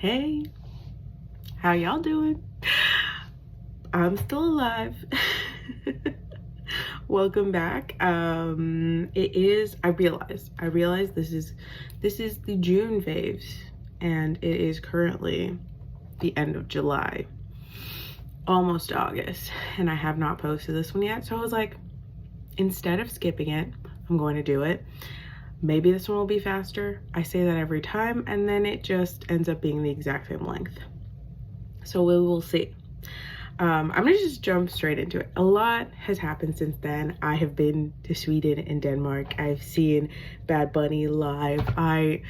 Hey, how y'all doing? I'm still alive. Welcome back. I realize this is the June faves, and it is currently the end of July, almost August, and I have not posted this one yet. So I was like, instead of skipping it, I'm going to do it. Maybe this one will be faster. I say that every time, and then it just ends up being the exact same length. So we will see. I'm gonna just jump straight into it. A lot has happened since then. I have been to Sweden and Denmark. I've seen Bad Bunny live. I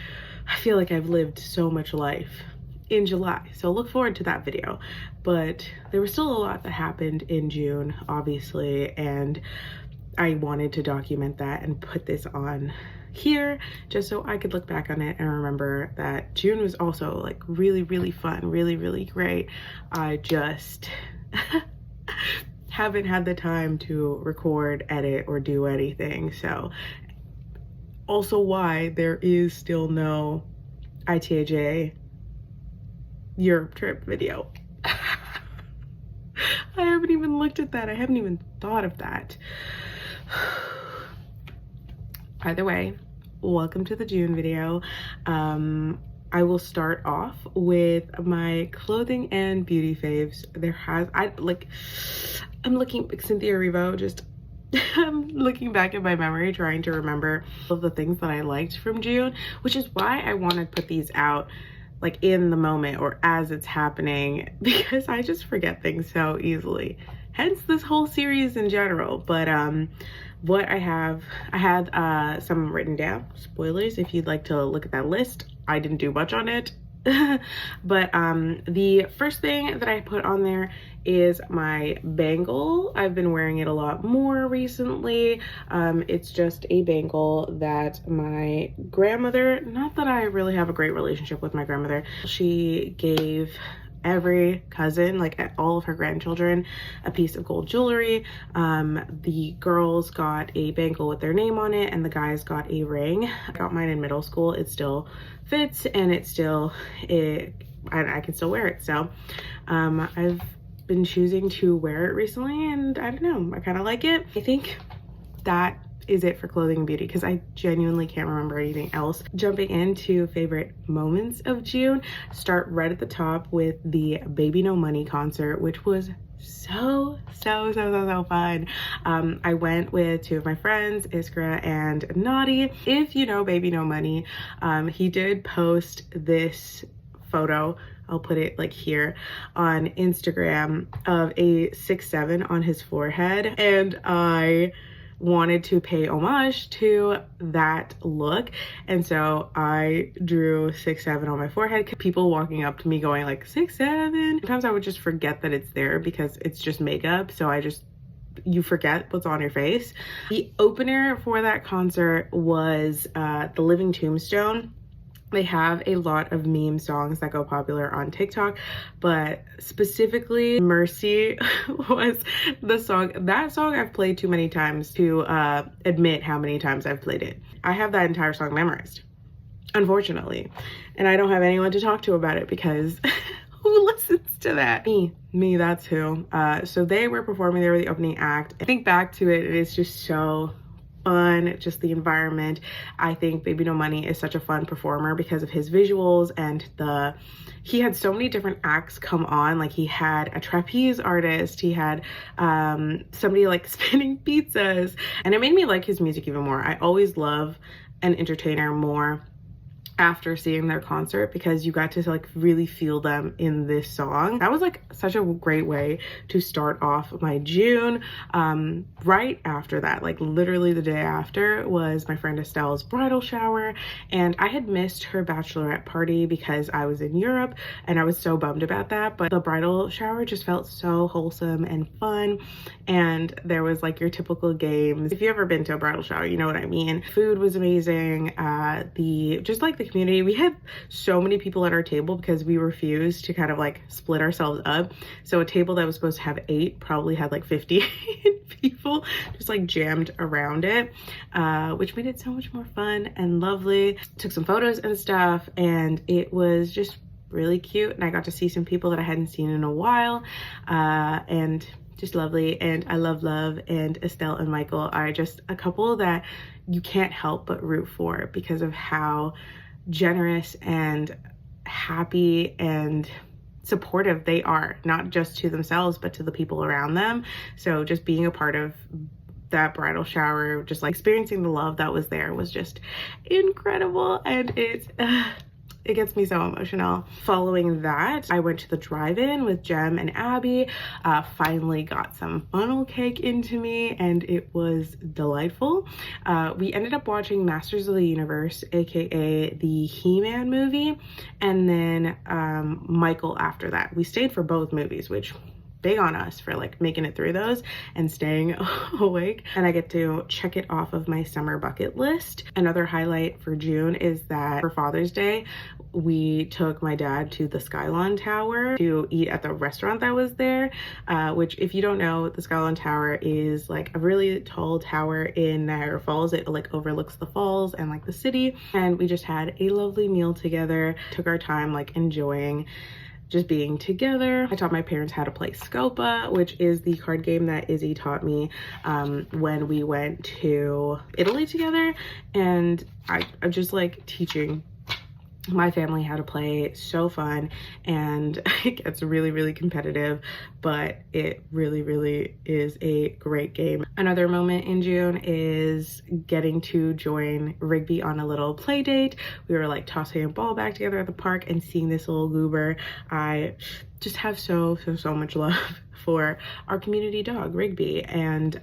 feel like I've lived so much life in July, so look forward to that video. But there was still a lot that happened in June, obviously, and I wanted to document that and put this on here just so I could look back on it and remember that June was also like really fun, really great. I just haven't had the time to record, edit, or do anything. So also why there is still no ITAJ Europe trip video. I haven't even looked at that. I haven't even thought of that. Either way, welcome to the June video. I will start off with my clothing and beauty faves. I'm looking, Cynthia Erivo, just I'm looking back at my memory trying to remember all of the things that I liked from June, which is why I want to put these out like in the moment or as it's happening, because I just forget things so easily. Hence this whole series in general. But what I had some written down. Spoilers if you'd like to look at that list. I didn't do much on it. But the first thing that I put on there is my bangle. I've been wearing it a lot more recently. It's just a bangle that my grandmother, not that I really have a great relationship with my grandmother, she gave every cousin, like all of her grandchildren, a piece of gold jewelry. The girls got a bangle with their name on it, and the guys got a ring. I got mine in middle school. It still fits, and I can still wear it. So I've been choosing to wear it recently, and I don't know, I kind of like it. I think that is it for clothing and beauty, because I genuinely can't remember anything else. Jumping into favorite moments of June, start right at the top with the Baby No Money concert, which was so fun. I went with two of my friends, Iskra and Naughty. If you know Baby No Money, he did post this photo, I'll put it like here on Instagram, of a 6'7" on his forehead, and I wanted to pay homage to that look, and so I drew 6'7" on my forehead. People walking up to me going like 6'7". Sometimes I would just forget that it's there because it's just makeup, so you forget what's on your face. The opener for that concert was The Living Tombstone. They have a lot of meme songs that go popular on TikTok, but specifically Mercy was the song. That song I've played too many times to admit how many times I've played it. I have that entire song memorized, unfortunately, and I don't have anyone to talk to about it because who listens to that? Me, that's who. So they were performing, they were the opening act. I think back to it, it is just so fun, just the environment. I think Baby No Money is such a fun performer because of his visuals, and he had so many different acts come on. Like, he had a trapeze artist, he had somebody like spinning pizzas, and it made me like his music even more. I always love an entertainer more after seeing their concert because you got to like really feel them in this song. That was like such a great way to start off my June. Right after that, like literally the day after, was my friend Estelle's bridal shower, and I had missed her bachelorette party because I was in Europe, and I was so bummed about that. But the bridal shower just felt so wholesome and fun, and there was like your typical games. If you've ever been to a bridal shower, you know what I mean. Food was amazing. The community, we had so many people at our table because we refused to kind of like split ourselves up. So a table that was supposed to have 8 probably had like 50 people just like jammed around it, which made it so much more fun and lovely. Took some photos and stuff, and it was just really cute, and I got to see some people that I hadn't seen in a while, and just lovely. And I love and Estelle and Michael are just a couple that you can't help but root for because of how generous and happy and supportive they are, not just to themselves but to the people around them. So just being a part of that bridal shower, just like experiencing the love that was there, was just incredible. And it gets me so emotional. Following that, I went to the drive-in with Jem and Abby. Finally got some funnel cake into me, and it was delightful. We ended up watching Masters of the Universe, aka the He-Man movie, and then Michael after that. We stayed for both movies, which big on us for like making it through those and staying awake. And I get to check it off of my summer bucket list. Another highlight for June is that for Father's Day, we took my dad to the Skylon Tower to eat at the restaurant that was there, which, if you don't know, the Skylon Tower is like a really tall tower in Niagara Falls. It like overlooks the falls and like the city. And we just had a lovely meal together, took our time like enjoying just being together. I taught my parents how to play scopa, which is the card game that Izzy taught me when we went to Italy together. And I'm just like teaching my family how to play. So fun, and it gets really competitive, but it really is a great game. Another moment in June is getting to join Rigby on a little play date. We were like tossing a ball back together at the park and seeing this little goober. I just have so much love for our community dog Rigby, and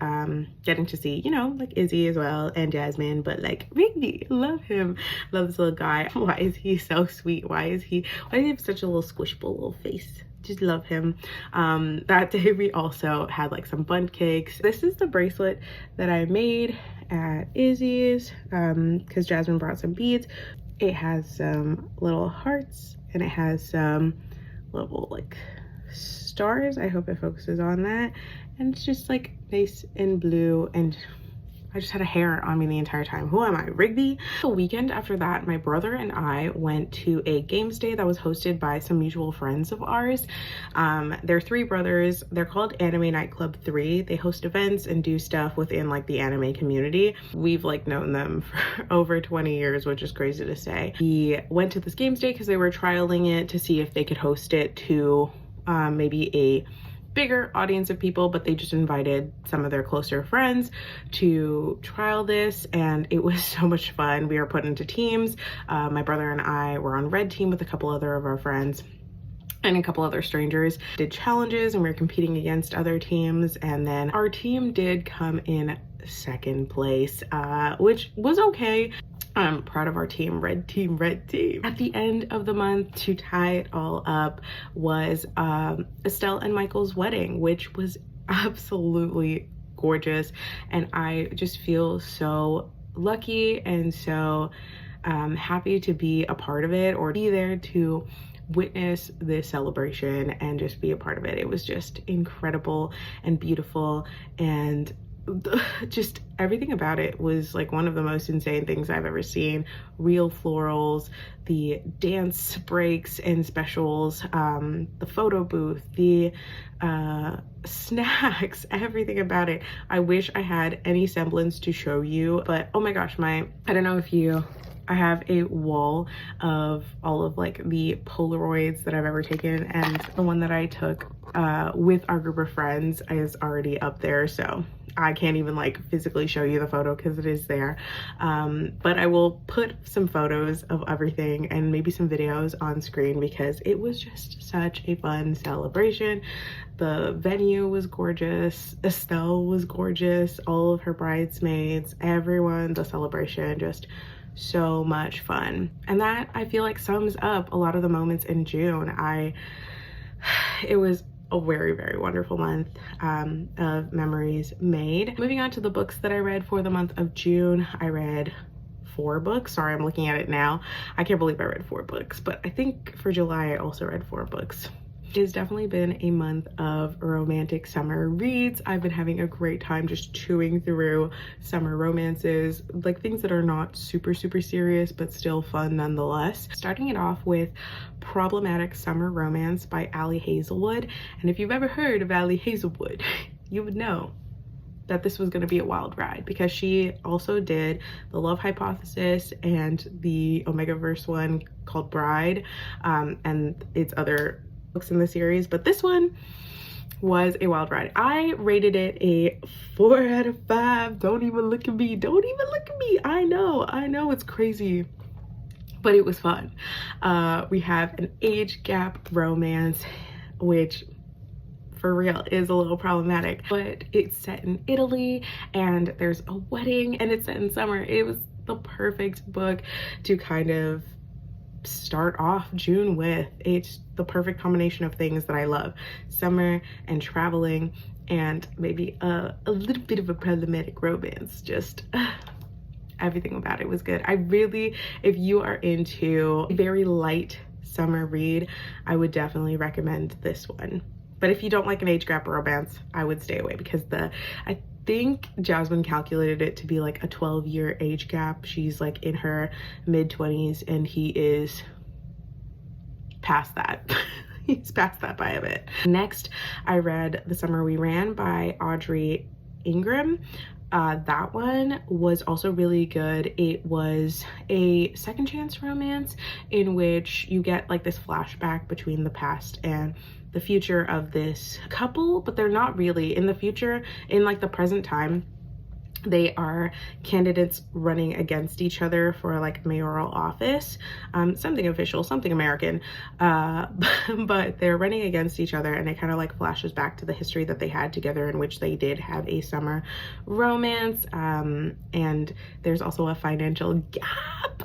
getting to see, you know, like Izzy as well and Jasmine, but like Rigby, love him, love this little guy. Why is he so sweet? Why does he have such a little squishable little face? Just love him. That day we also had like some bundt cakes. This is the bracelet that I made at Izzy's because Jasmine brought some beads. It has some little hearts and it has some little like stars. I hope it focuses on that. And it's just like nice and blue, and I just had a hair on me the entire time. Who am I, Rigby? The weekend after that, my brother and I went to a games day that was hosted by some mutual friends of ours. They're three brothers. They're called Anime Nightclub 3. They host events and do stuff within like the anime community. We've like known them for over 20 years, which is crazy to say. We went to this games day because they were trialing it to see if they could host it to maybe a bigger audience of people, but they just invited some of their closer friends to trial this, and it was so much fun. We were put into teams. My brother and I were on red team with a couple other of our friends and a couple other strangers. Did challenges and we were competing against other teams, and then our team did come in second place, which was okay. I'm proud of our team, red team. At the end of the month, to tie it all up, was Estelle and Michael's wedding, which was absolutely gorgeous. And I just feel so lucky and so happy to be a part of it, or be there to witness this celebration and just be a part of it. It was just incredible and beautiful, and just everything about it was like one of the most insane things I've ever seen. Real florals, the dance breaks and specials, the photo booth, the snacks, everything about it. I wish I had any semblance to show you, but oh my gosh, I don't know if I have a wall of all of like the Polaroids that I've ever taken, and the one that I took with our group of friends is already up there, so I can't even like physically show you the photo because it is there, but I will put some photos of everything and maybe some videos on screen because it was just such a fun celebration. The venue was gorgeous, Estelle was gorgeous, all of her bridesmaids, everyone, the celebration, just so much fun. And that, I feel like, sums up a lot of the moments in June. It was a very wonderful month of memories made. Moving on to the books that I read for the month of June, I read 4 books. Sorry, I'm looking at it now. I can't believe I read 4 books, but I think for July I also read 4 books. It's definitely been a month of romantic summer reads. I've been having a great time just chewing through summer romances, like things that are not super serious but still fun nonetheless. Starting it off with problematic summer romance by Hazelwood. And if you've ever heard of Hazelwood, you would know that this was going to be a wild ride, because she also did The Love Hypothesis and the Omegaverse one called Bride, and it's other books in the series, but this one was a wild ride. I rated it a 4 out of 5. Don't even look at me. Don't even look at me. I know it's crazy, but it was fun. We have an age gap romance, which for real is a little problematic, but it's set in Italy and there's a wedding and it's set in summer. It was the perfect book to kind of start off June with. It's the perfect combination of things that I love: summer and traveling, and maybe a little bit of a problematic romance. Just everything about it was good. I really, if you are into a very light summer read, I would definitely recommend this one. But if you don't like an age gap romance, I would stay away, because I think Jasmine calculated it to be like a 12-year age gap. She's like in her mid-20s and he is past that. He's past that by a bit. Next, I read The Summer We Ran by Audrey Ingram. That one was also really good. It was a second chance romance in which you get like this flashback between the past and the future of this couple, but they're not really in the future. In like the present time, they are candidates running against each other for like mayoral office, something official, something American, but they're running against each other, and it kind of like flashes back to the history that they had together, in which they did have a summer romance. And there's also a financial gap.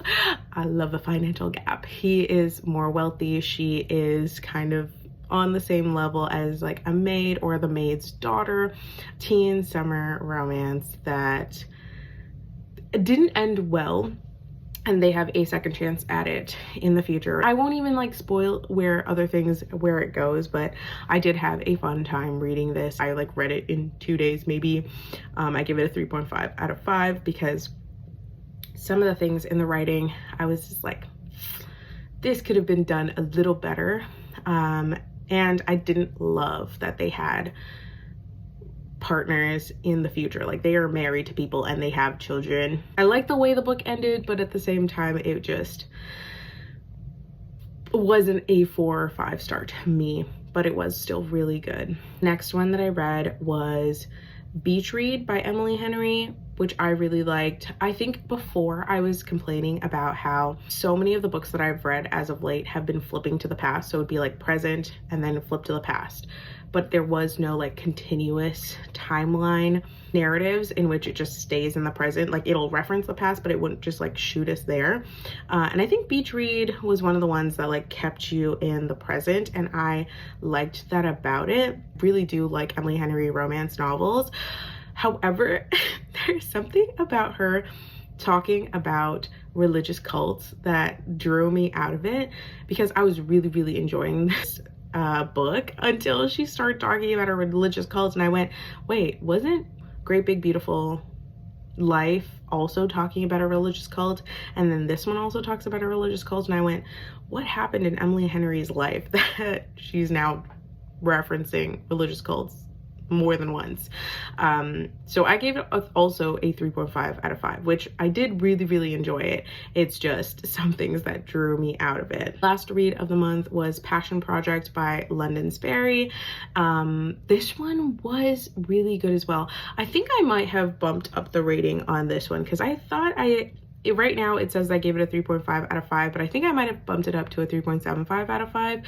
I love a financial gap. He is more wealthy. She is kind of on the same level as like a maid or the maid's daughter. Teen summer romance that didn't end well, and they have a second chance at it in the future. I won't even like spoil where it goes, but I did have a fun time reading this. I like read it in 2 days maybe. I give it a 3.5 out of 5 because some of the things in the writing, I was just like, this could have been done a little better. And I didn't love that they had partners in the future. Like, they are married to people and they have children. I like the way the book ended, but at the same time, it just wasn't a 4 or 5 star to me, but it was still really good. Next one that I read was Beach Read by Emily Henry, which I really liked. I think before I was complaining about how so many of the books that I've read as of late have been flipping to the past. So it'd be like present and then flip to the past. But there was no like continuous timeline narratives in which it just stays in the present. Like, it'll reference the past, but it wouldn't just like shoot us there. And I think Beach Read was one of the ones that like kept you in the present, and I liked that about it. Really do like Emily Henry romance novels. However, there's something about her talking about religious cults that drew me out of it, because I was really, really enjoying this book until she started talking about a religious cult, and I went, wait, wasn't Great Big Beautiful Life also talking about a religious cult? And then this one also talks about a religious cult, and I went, what happened in Emily Henry's life that she's now referencing religious cults more than once? So I gave it also a 3.5 out of 5, which I did really, really enjoy it. It's just some things that drew me out of it. Last read of the month was Passion Project by London Sperry. This one was really good as well. I think I might have bumped up the rating on this one, because I thought right now it says I gave it a 3.5 out of 5, but I think I might have bumped it up to a 3.75 out of 5,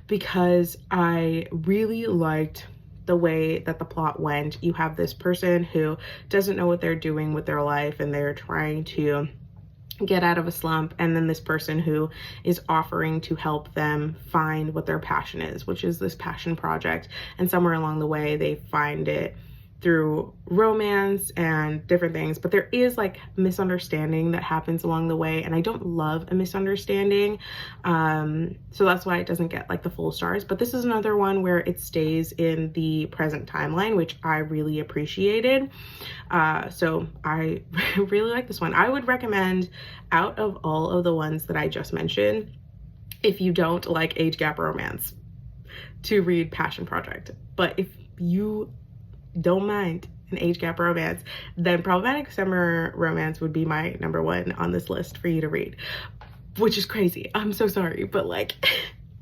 because I really liked the way that the plot went. You have this person who doesn't know what they're doing with their life, and they're trying to get out of a slump, and then this person who is offering to help them find what their passion is, which is this passion project. And somewhere along the way they find it through romance and different things, but there is like misunderstanding that happens along the way, and I don't love a misunderstanding, so that's why it doesn't get like the full stars. But this is another one where it stays in the present timeline, which I really appreciated. So I really like this one. I would recommend, out of all of the ones that I just mentioned, if you don't like age gap romance, to read Passion Project. But if you don't mind an age gap romance, then Problematic Summer Romance would be my number one on this list for you to read, which is crazy. I'm so sorry, but like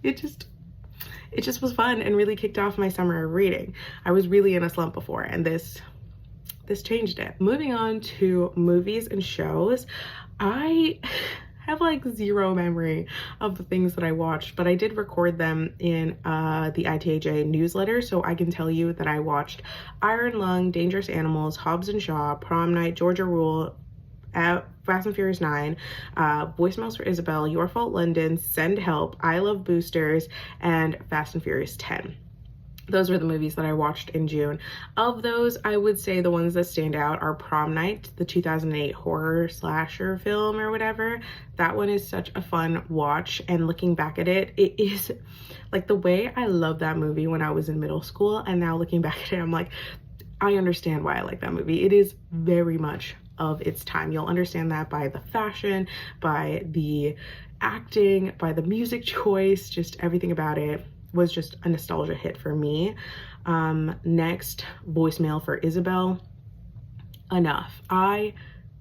it just was fun and really kicked off my summer of reading. I was really in a slump before, and this changed it. Moving on to movies and shows, I have like zero memory of the things that I watched, but I did record them in the ITAJ newsletter, so I can tell you that I watched Iron Lung, Dangerous Animals, Hobbs and Shaw, Prom Night, Georgia Rule, Fast and Furious 9, Voicemails for Isabel, Your Fault London, Send Help, I Love Boosters, and Fast and Furious 10. Those were the movies that I watched in June. Of those, I would say the ones that stand out are Prom Night, the 2008 horror slasher film or whatever. That one is such a fun watch, and looking back at it, it is like the way I loved that movie when I was in middle school, and now looking back at it, I'm like, I understand why I like that movie. It is very much of its time. You'll understand that by the fashion, by the acting, by the music choice, just everything about it was just a nostalgia hit for me. Next, Voicemail for Isabel. Enough. I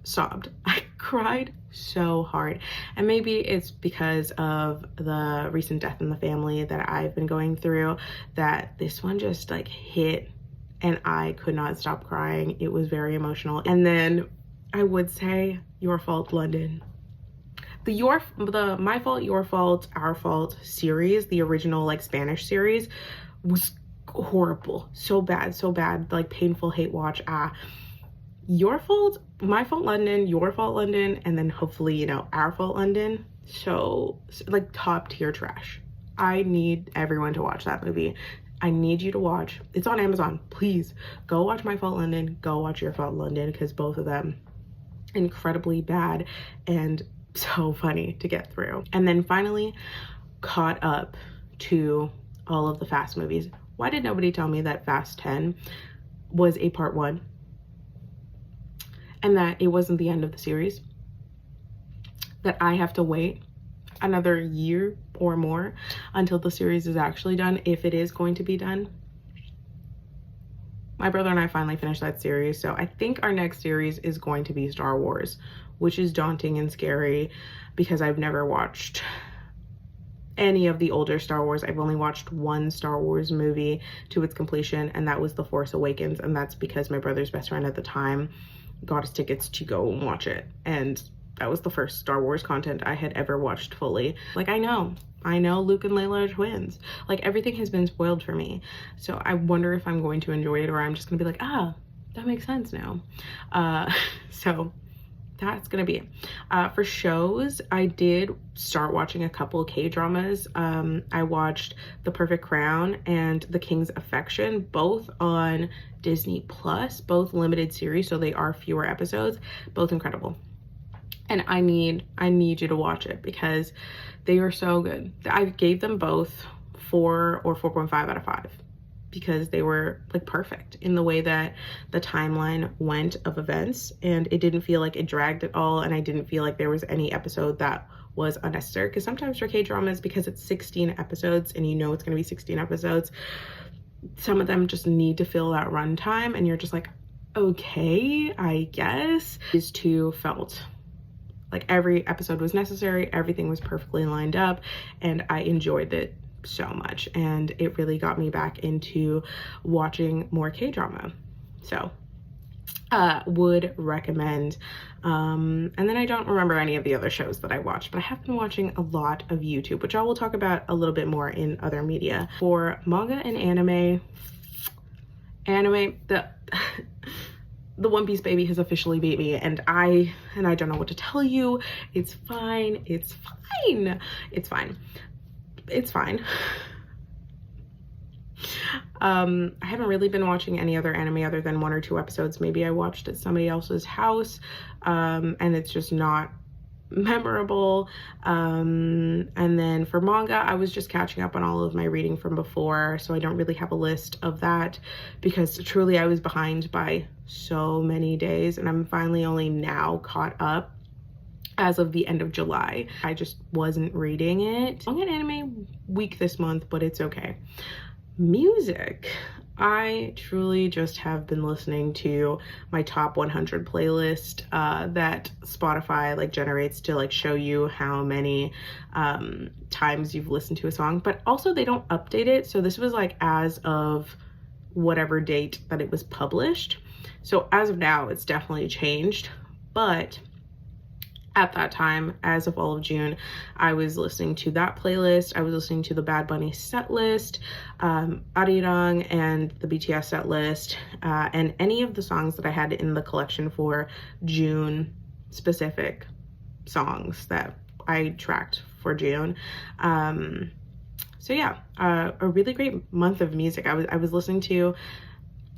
sobbed. I cried so hard, and maybe it's because of the recent death in the family that I've been going through, that this one just like hit and I could not stop crying. It was very emotional. And then I would say Your Fault London. The My Fault, Your Fault, Our Fault series, the original like Spanish series, was horrible. So bad, like painful hate watch. Your Fault, My Fault London, Your Fault London, and then hopefully, you know, Our Fault London. So like top tier trash. I need everyone to watch that movie. I need you to watch. It's on Amazon. Please go watch My Fault London, go watch Your Fault London, because both of them incredibly bad and so funny to get through. And then finally, caught up to all of the Fast movies. Why did nobody tell me that Fast 10 was a part 1 and that it wasn't the end of the series? That I have to wait another year or more until the series is actually done, if it is going to be done. My brother and I finally finished that series, so I think our next series is going to be Star Wars, which is daunting and scary because I've never watched any of the older Star Wars. I've only watched one Star Wars movie to its completion, and that was The Force Awakens, and that's because my brother's best friend at the time got us tickets to go and watch it, and that was the first Star Wars content I had ever watched fully. Like, I know Luke and Layla are twins. Like, everything has been spoiled for me, so I wonder if I'm going to enjoy it, or I'm just gonna be like, that makes sense now. So that's gonna be it. For shows, I did start watching a couple K-dramas. I watched The Perfect Crown and The King's Affection, both on Disney Plus, both limited series, so they are fewer episodes, both incredible. And I need you to watch it because they are so good. I gave them both 4 or 4.5 out of 5 because they were like perfect in the way that the timeline went of events, and it didn't feel like it dragged at all, and I didn't feel like there was any episode that was unnecessary, because sometimes for K-dramas, because it's 16 episodes and you know it's going to be 16 episodes, some of them just need to fill that runtime, and you're just like, okay, I guess. These two felt like every episode was necessary, everything was perfectly lined up, and I enjoyed it so much, and it really got me back into watching more K-drama. So would recommend. And then I don't remember any of the other shows that I watched, but I have been watching a lot of YouTube, which I will talk about a little bit more in other media. For manga and anime, the One Piece baby has officially beat me, and I don't know what to tell you. It's fine. It's fine. It's fine. It's fine. I haven't really been watching any other anime other than 1 or 2 episodes. Maybe I watched at somebody else's house, and it's just not memorable. And then for manga, I was just catching up on all of my reading from before, so I don't really have a list of that because truly I was behind by so many days, and I'm finally only now caught up. as of the end of July. I just wasn't reading it. Manga and anime week this month, but it's okay. Music. I truly just have been listening to my top 100 playlist that Spotify like generates to like show you how many times you've listened to a song, but also they don't update it. So this was like as of whatever date that it was published. So as of now, it's definitely changed, but at that time, as of all of June, I was listening to that playlist. I was listening to the Bad Bunny set list, Arirang, and the BTS set list, and any of the songs that I had in the collection for June specific songs that I tracked for June. So yeah, a really great month of music. I was listening to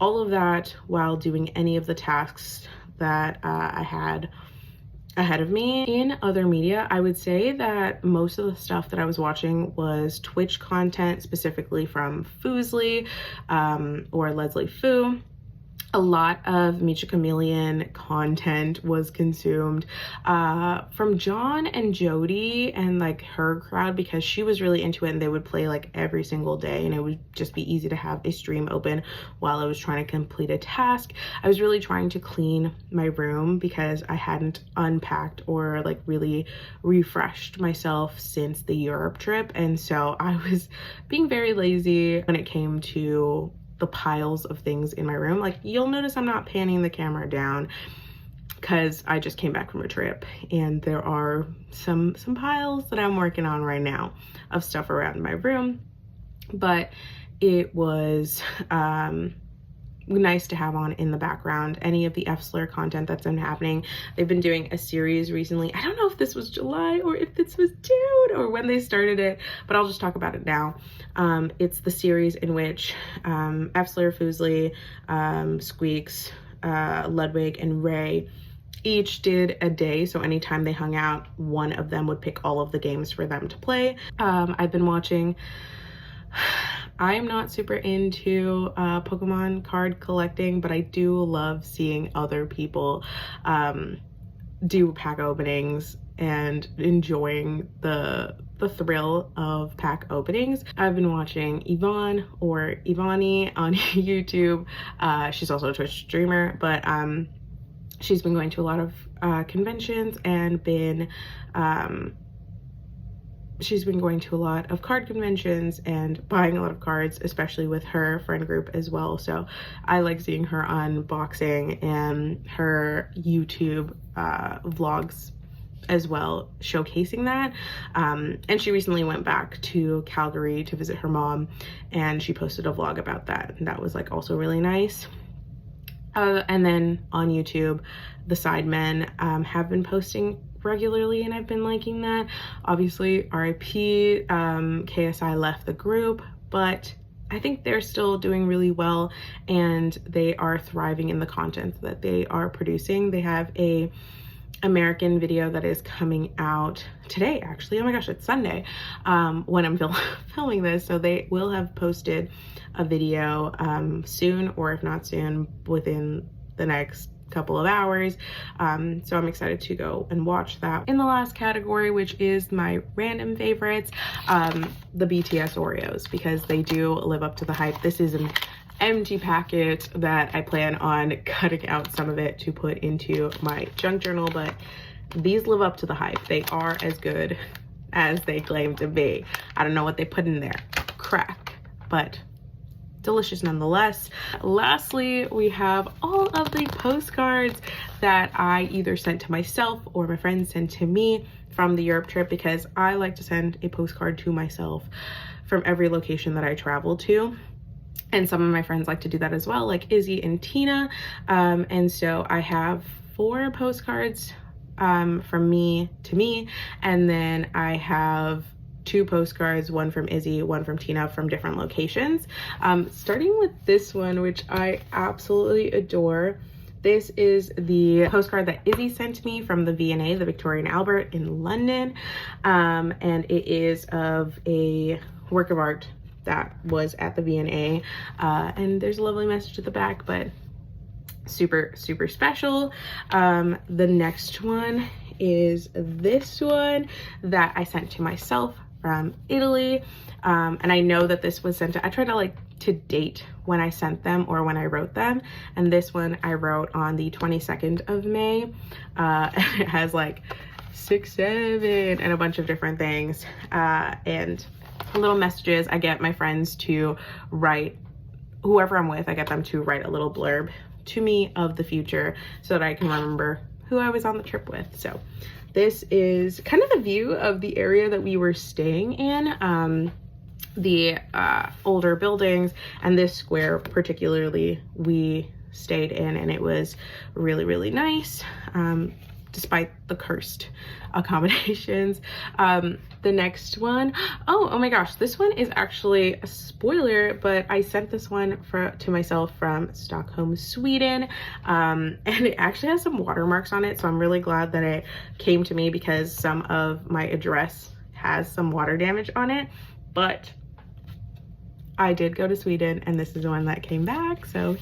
all of that while doing any of the tasks that I had ahead of me. In other media, I would say that most of the stuff that I was watching was Twitch content, specifically from Foosley or Leslie Fu. A lot of Meccha Chameleon content was consumed from John and Jody and like her crowd, because she was really into it and they would play like every single day, and it would just be easy to have a stream open while I was trying to complete a task. I was really trying to clean my room because I hadn't unpacked or like really refreshed myself since the Europe trip, and so I was being very lazy when it came to the piles of things in my room. Like you'll notice I'm not panning the camera down because I just came back from a trip, and there are some piles that I'm working on right now of stuff around my room, but it was nice to have on in the background any of the FSLR content that's been happening. They've been doing a series recently. I don't know if this was July or if this was June or when they started it, but I'll just talk about it now. It's the series in which FSLR, Foosley, Squeaks, Ludwig, and Ray each did a day. So anytime they hung out, one of them would pick all of the games for them to play. I've been watching. I'm not super into Pokemon card collecting, but I do love seeing other people do pack openings and enjoying the thrill of pack openings. I've been watching Yvonnie or Yvonnie on YouTube. She's also a Twitch streamer, but she's been going to a lot of conventions and been she's been going to a lot of card conventions and buying a lot of cards, especially with her friend group as well. So I like seeing her unboxing and her YouTube vlogs as well, showcasing that. And she recently went back to Calgary to visit her mom, and she posted a vlog about that, and that was like also really nice. And then on YouTube, the Sidemen have been posting regularly, and I've been liking that. Obviously, RIP, KSI left the group, but I think they're still doing really well, and they are thriving in the content that they are producing. They have a American video that is coming out today, actually. Oh my gosh, it's Sunday when I'm filming this, so they will have posted a video soon, or if not soon, within the next couple of hours. So I'm excited to go and watch that. In the last category, which is my random favorites, the BTS Oreos, because they do live up to the hype. This is an empty packet that I plan on cutting out some of it to put into my junk journal, but these live up to the hype. They are as good as they claim to be. I don't know what they put in there, crack, but delicious nonetheless. Lastly, we have all of the postcards that I either sent to myself or my friends sent to me from the Europe trip, because I like to send a postcard to myself from every location that I travel to. And some of my friends like to do that as well, like Izzy and Tina. And so I have 4 postcards from me to me, and then I have 2 postcards, one from Izzy, one from Tina, from different locations. Starting with this one, which I absolutely adore. This is the postcard that Izzy sent me from the V&A, the Victoria and Albert in London. And it is of a work of art that was at the V&A. And there's a lovely message at the back, but super special. The next one is this one that I sent to myself from Italy. And I know that this was sent to, I tried to like to date when I sent them or when I wrote them, and this one I wrote on the 22nd of May. And it has like 6, 7 and a bunch of different things, and little messages. I get my friends to write, whoever I'm with, I get them to write a little blurb to me of the future so that I can remember who I was on the trip with. So this is kind of the view of the area that we were staying in, the older buildings, and this square particularly we stayed in, and it was really nice, despite the cursed accommodations. The next one, oh my gosh, this one is actually a spoiler, but I sent this one to myself from Stockholm, Sweden, and it actually has some watermarks on it, so I'm really glad that it came to me because some of my address has some water damage on it, but I did go to Sweden and this is the one that came back, so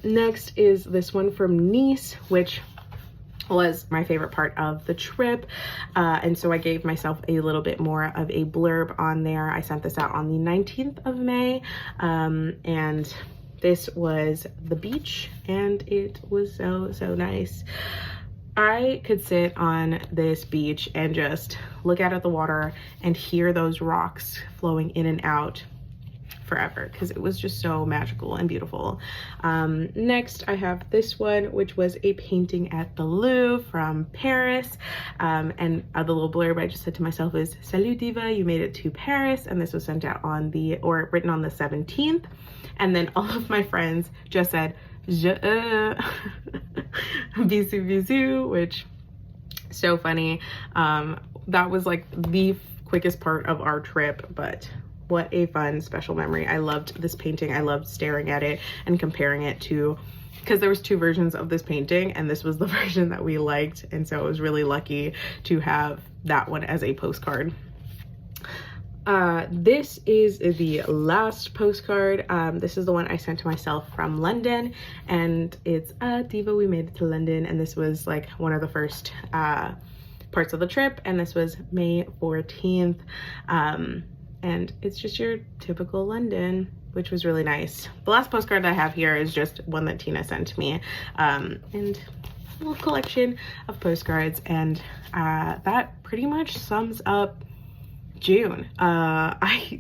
next is this one from Nice, which was my favorite part of the trip, and so I gave myself a little bit more of a blurb on there. I sent this out on the 19th of May, and this was the beach, and it was so nice. I could sit on this beach and just look out at the water and hear those rocks flowing in and out forever because it was just so magical and beautiful. Next I have this one, which was a painting at the Louvre from Paris, and the little blurb I just said to myself is "Salut Diva, you made it to Paris," and this was sent out on the, or written on the 17th, and then all of my friends just said bisous bisous, which so funny. That was like the quickest part of our trip, but what a fun special memory. I loved this painting. I loved staring at it and comparing it to, because there was 2 versions of this painting and this was the version that we liked, and so I was really lucky to have that one as a postcard. This is the last postcard. This is the one I sent to myself from London, and it's Diva, we made it to London, and this was like one of the first parts of the trip, and this was May 14th, and it's just your typical London, which was really nice. The last postcard that I have here is just one that Tina sent me, and a little collection of postcards, and that pretty much sums up June.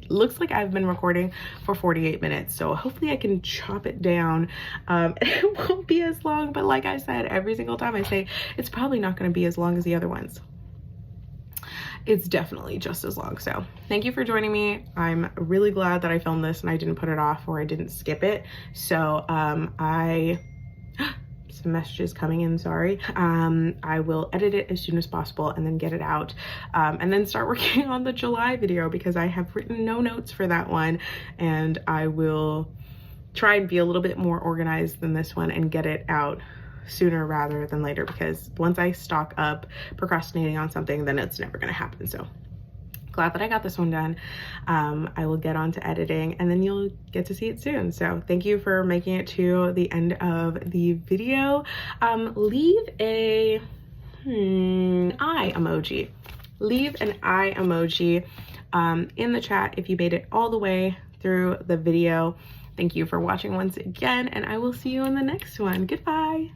Looks like I've been recording for 48 minutes, so hopefully I can chop it down. It won't be as long, but like I said, every single time I say it's probably not going to be as long as the other ones. It's definitely just as long. So thank you for joining me. I'm really glad that I filmed this and I didn't put it off or I didn't skip it. So some messages coming in, sorry. I will edit it as soon as possible and then get it out, and then start working on the July video because I have written no notes for that one, and I will try and be a little bit more organized than this one and get it out sooner rather than later, because once I stock up procrastinating on something, then it's never going to happen. So glad that I got this one done. I will get on to editing and then you'll get to see it soon. So thank you for making it to the end of the video. Leave a eye emoji. Leave an eye emoji in the chat if you made it all the way through the video. Thank you for watching once again, and I will see you in the next one. Goodbye.